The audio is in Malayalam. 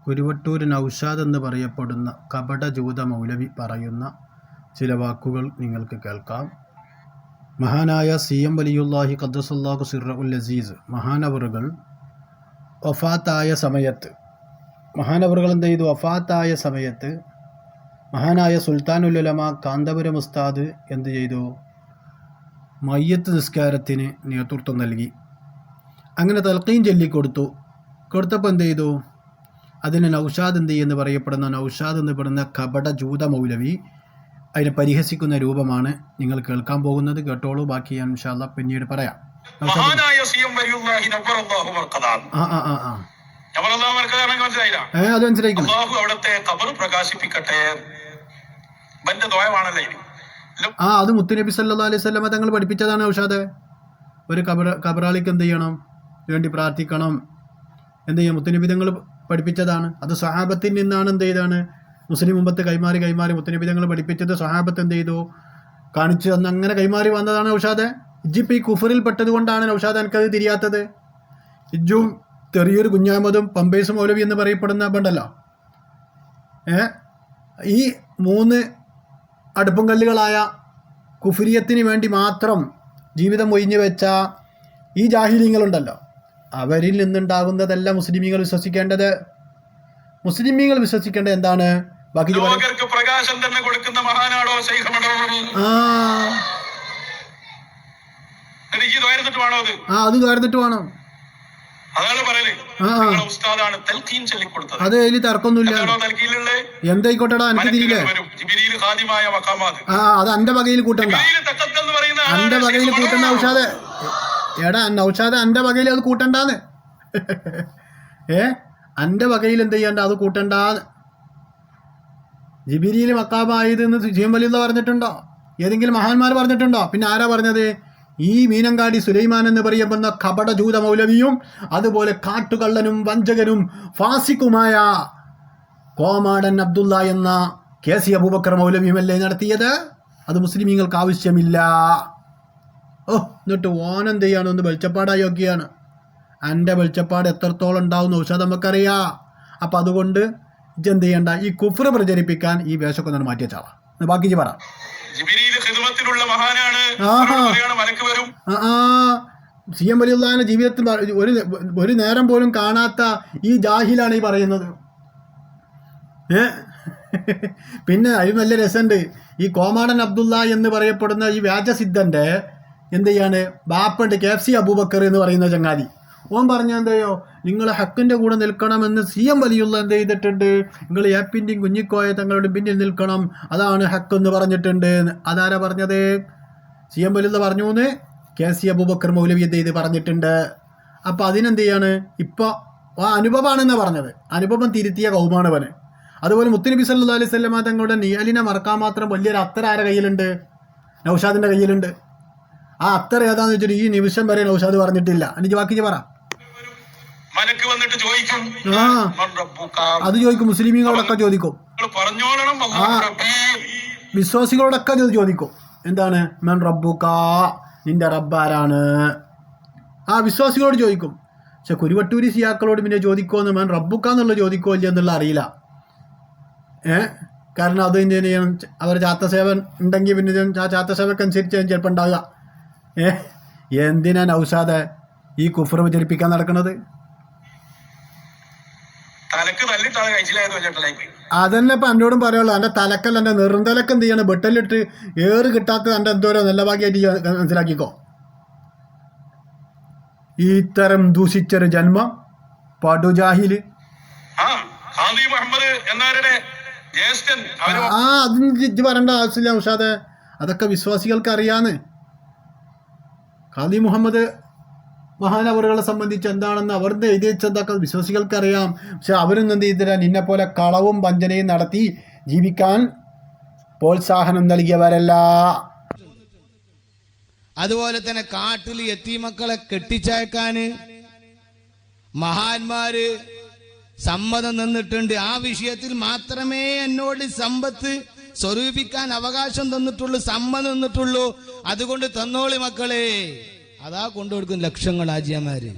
കുരുവട്ടൂർ നൗഷാദ് എന്ന് പറയപ്പെടുന്ന കപട ജൂത മൗലവി പറയുന്ന ചില വാക്കുകൾ നിങ്ങൾക്ക് കേൾക്കാം. മഹാനായ CM വലിയുല്ലാഹി ഖദ്ദസല്ലാഹു സിർറഹുൽ അസീസ് മഹാനവറുകൾ വഫാത്തായ സമയത്ത് വഫാത്തായ സമയത്ത് മഹാനായ സുൽത്താനുൽ ഉലമ കാന്തപുരം ഉസ്താദ് എന്ത് ചെയ്തു? മയ്യത്ത് നിസ്കാരത്തിന് നേതൃത്വം നൽകി. അങ്ങനെ തൽഖീൻ കൊടുത്തപ്പോൾ എന്ത് ചെയ്തു? അതിന് നൗഷാദ് എന്ന് പറയപ്പെടുന്ന നൗഷാദ് എന്ന് പറയുന്ന കപട ജൂത മൗലവി അതിനെ പരിഹസിക്കുന്ന രൂപമാണ് നിങ്ങൾ കേൾക്കാൻ പോകുന്നത്. കേട്ടോളൂ, ബാക്കി ഞാൻ ഇൻഷാ അല്ലാഹ് പിന്നീട് പറയാം. അത് മനസ്സിലായിക്കണം. അത് മുത്തുനബി സല്ലല്ലാഹു അലൈഹി വസല്ലം തങ്ങൾ പഠിപ്പിച്ചതാണ്. നൗഷാദ്, ഒരു കബറാളിക്ക് എന്ത് ചെയ്യണം? വേണ്ടി പ്രാർത്ഥിക്കണം. എന്ത് ചെയ്യും? മുത്തുനബി തങ്ങൾ പഠിപ്പിച്ചതാണ്. അത് സ്വഹാബത്തിൽ നിന്നാണ് എന്ത് ചെയ്താണ്? മുസ്ലിം ഉമ്മത്ത് കൈമാറി മുത്തുനബി തങ്ങൾ പഠിപ്പിച്ചത് സ്വഹാബത്ത് എന്ത് ചെയ്തു? കാണിച്ചു തന്ന് അങ്ങനെ കൈമാറി വന്നതാണ്. നൗഷാദ്, ഇജ്ജിപ്പോൾ ഈ കുഫറിൽ പെട്ടത് കൊണ്ടാണ് നൗഷാദ് എനിക്കത് തിരിയാത്തത്. ഇജ്ജും ചെറിയൊരു കുഞ്ഞാമതും പമ്പേഴ്സ് മൗലവി എന്ന് പറയപ്പെടുന്ന ബണ്ടല്ലോ, ഈ 3 അടുപ്പും കല്ലുകളായ കുഫരിയത്തിന് വേണ്ടി മാത്രം ജീവിതം ഒഴിഞ്ഞു വെച്ച ഈ ജാഹിലീങ്ങളുണ്ടല്ലോ, അവരിൽ നിന്നുണ്ടാകുന്നതല്ല മുസ്ലിമീങ്ങൾ വിശ്വസിക്കേണ്ടത്. മുസ്ലിമീങ്ങൾ വിശ്വസിക്കേണ്ടത് എന്താണ്? ബാക്കി പ്രകാശം തന്നെ കൊടുക്കുന്ന മഹാനാണോ? അത് തോർന്നിട്ട് വേണം. അത് അതിൽ തർക്കമൊന്നുമില്ല. എന്തായിക്കോട്ടെടാ, എനിക്ക് തിരിയില്ലേ? അത് എന്റെ വകയിൽ കൂട്ടണ്ട. എന്റെ വകയിൽ കൂട്ടണ്ട നൗഷാദ്. എടാ നൗഷാദ്, എന്റെ വകയിൽ അത് കൂട്ടണ്ടാന്ന്. എന്റെ വകയിൽ എന്ത് ചെയ്യണ്ട? അത് കൂട്ടണ്ടാന്ന്. ജിബിരിയിൽ മക്കാമായത് എന്ന് CM വലിയുള്ള പറഞ്ഞിട്ടുണ്ടോ? ഏതെങ്കിലും മഹാന്മാർ പറഞ്ഞിട്ടുണ്ടോ? പിന്നെ ആരാ പറഞ്ഞത്? ഈ മീനങ്കാടി സുലൈമാൻ എന്ന് പറയപ്പെടുന്ന കപട ജൂത മൗലവിയും അതുപോലെ കാട്ടുകള്ളനും വഞ്ചകനും ഫാസിക്കുമായ കോമാടൻ അബ്ദുള്ള എന്ന KC അബൂബക്കർ മൗലവിയുമല്ലേ നടത്തിയത്? അത് മുസ്ലിമീങ്ങൾക്ക് ആവശ്യമില്ല. എന്നിട്ട് ഓനെന്ത് ചെയ്യാണ്? ഒന്ന് വെളിച്ചപ്പാടായൊക്കെയാണ്. എൻ്റെ വെളിച്ചപ്പാട് എത്രത്തോളം ഉണ്ടാവും നൗഷാദ് നമുക്കറിയാം. അപ്പം അതുകൊണ്ട് ഇജെന്ത് ചെയ്യണ്ട, ഈ കുഫ്ർ പ്രചരിപ്പിക്കാൻ ഈ വേഷമൊക്കെ ഒന്ന് മാറ്റി വെച്ചാവാ. ബാക്കി പറ. CM വലിയുള്ളാഹിന്റെ ജീവിതത്തിൽ ഒരു നേരം പോലും കാണാത്ത ഈ ജാഹിലാണ് ഈ പറയുന്നത്. പിന്നെ അതിന് നല്ല രസമുണ്ട്. ഈ കോമാടൻ അബ്ദുള്ള എന്ന് പറയപ്പെടുന്ന ഈ വ്യാജസിദ്ധന്റെ എന്ത് ചെയ്യാണ്? ബാപ്പുണ്ട് KC അബൂബക്കർ എന്ന് പറയുന്ന ചങ്ങാതി. ഓൻ പറഞ്ഞ എന്തയോ, നിങ്ങൾ ഹക്കിൻ്റെ കൂടെ നിൽക്കണമെന്ന് CM വലിയുള്ള എന്ത് ചെയ്തിട്ടുണ്ട്? നിങ്ങൾ ഏപ്പിൻ്റെയും കുഞ്ഞിക്കോയ തങ്ങളുടെ പിന്നിൽ നിൽക്കണം, അതാണ് ഹക്ക് എന്ന് പറഞ്ഞിട്ടുണ്ട്. അതാരാ പറഞ്ഞത്? CM വലിയുള്ള പറഞ്ഞു എന്ന് KC അബൂബക്കർ മൗലവി എന്ത് ചെയ്ത് പറഞ്ഞിട്ടുണ്ട്. അപ്പം അതിനെന്ത് ചെയ്യാണ്? ഇപ്പോൾ ആ അനുഭവമാണെന്നാണ് പറഞ്ഞത്. അനുഭവം തിരുത്തിയ കൗമാണവന്. അതുപോലെ മുത്തുനബി സല്ലല്ലാഹു അലൈഹി വസല്ലം തങ്ങളുടെ നിഴലിനെ മറക്കാൻ മാത്രം വലിയൊരു അത്തർ ആരുടെ കയ്യിലുണ്ട്? നൗഷാദിൻ്റെ കയ്യിലുണ്ട്. ആ അത്തർ ഏതാന്ന് വെച്ചിട്ട് ഈ നിമിഷം വരെ നൗഷാദ് പറഞ്ഞിട്ടില്ല. എനിക്ക് ബാക്കി പറ. അത് ചോദിക്കും, മുസ്ലിമീങ്ങളോടൊക്കെ ചോദിക്കും, വിശ്വാസികളോടൊക്കെ ചോദിക്കും. എന്താണ്? മൻ റബ്ബുക, നിന്റെ റബ്ബാരാണ്? ആ വിശ്വാസികളോട് ചോദിക്കും. പക്ഷെ കുരുവട്ടൂരി സിയാക്കളോട് പിന്നെ ചോദിക്കുമെന്ന് മൻ റബ്ബുക എന്നുള്ള ചോദിക്കോ ഇല്ല എന്നുള്ള അറിയില്ല. കാരണം അത് അവർ ചാത്തസേവൻ ഉണ്ടെങ്കിൽ പിന്നെ ആ ചാത്തസേവക്കനുസരിച്ച് ചിലപ്പോൾ ഉണ്ടാകുക. എന്തിനാ നൗഷാദ് ഈ കുഫർ പ്രചരിപ്പിക്കാൻ നടക്കുന്നത്? അതന്നെ ഇപ്പം എന്നോടും പറയുള്ളൂ. എൻ്റെ തലക്കല്ല, എൻ്റെ നെറുന്തലക്ക് എന്ത് ചെയ്യണം? ബെട്ടലിട്ട് ഏറ് കിട്ടാത്തത് എൻ്റെ എന്തോരോ നല്ല ഭാഗ്യമായിട്ട് മനസ്സിലാക്കിക്കോ. ഇത്തരം ദൂഷിച്ചൊരു ജന്മം പടുജാഹില്. അതിന് പറയേണ്ട ആവശ്യമില്ല നൗഷാദ്, അതൊക്കെ വിശ്വാസികൾക്ക് അറിയാന്ന്. ഖാദി മുഹമ്മദ് മഹാനവറുകളെ സംബന്ധിച്ച് എന്താണെന്ന് അവരുടെ എഴുതി വെച്ചതൊക്കെ വിശ്വാസികൾക്ക് അറിയാം. പക്ഷെ അവരൊന്നും എന്ത് ചെയ്തില്ല? നിന്നെ പോലെ കളവും വഞ്ചനയും നടത്തി ജീവിക്കാൻ പ്രോത്സാഹനം നൽകിയവരല്ല. അതുപോലെ തന്നെ കാട്ടിൽ യതീമക്കളെ കെട്ടിച്ചയക്കാന് മഹാന്മാര് സമ്മതം നിന്നിട്ടുണ്ട്. ആ വിഷയത്തിൽ മാത്രമേ എന്നോട് സമ്പത്ത് സ്വരൂപിക്കാൻ അവകാശം തന്നിട്ടുള്ളൂ, സമ്മതം തന്നിട്ടുള്ളൂ. അതുകൊണ്ട് തന്നോളി മക്കളെ. അതാ കൊണ്ടുകൊടുക്കും ലക്ഷങ്ങൾ ആജിയമാര്.